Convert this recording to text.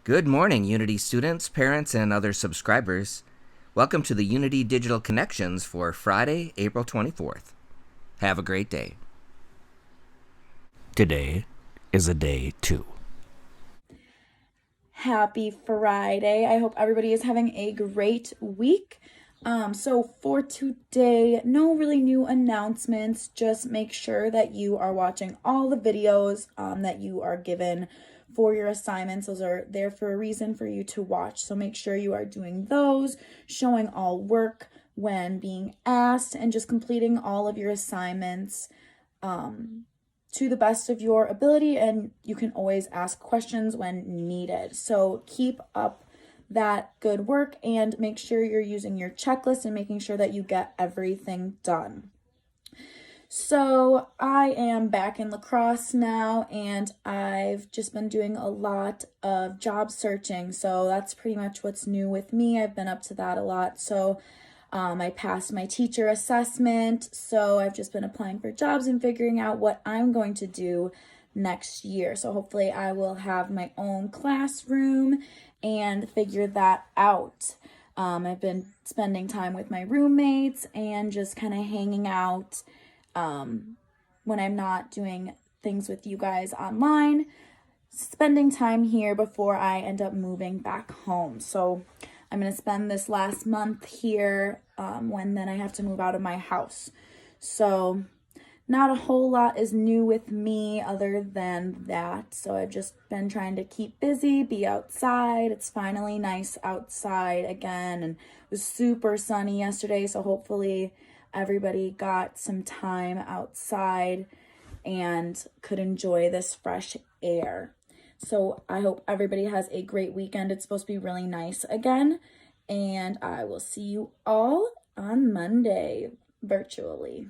Good morning, Unity students, parents, and other subscribers. Welcome to the Unity Digital Connections for Friday, April 24th. Have a great day. Today is a day 2. Happy Friday. I hope everybody is having a great week. So for today, no really new announcements. Just make sure that you are watching all the videos that you are given for your assignments. Those are there for a reason for you to watch. So make sure you are doing those, showing all work when being asked, and just completing all of your assignments to the best of your ability, and you can always ask questions when needed. So keep up that good work and make sure you're using your checklist and making sure that you get everything done. So I am back in lacrosse now, and I've just been doing a lot of job searching. So that's pretty much what's new with me. I've been up to that a lot. So I passed my teacher assessment, so I've just been applying for jobs and figuring out what I'm going to do next year. So hopefully I will have my own classroom and figure that out. I've been spending time with my roommates and just kind of hanging out when I'm not doing things with you guys online, spending time here before I end up moving back home. So I'm going to spend this last month here when then I have to move out of my house. So not a whole lot is new with me other than that. So I've just been trying to keep busy, be outside. It's finally nice outside again, and it was super sunny yesterday. So hopefully everybody got some time outside and could enjoy this fresh air. So I hope everybody has a great weekend. It's supposed to be really nice again. And I will see you all on Monday virtually.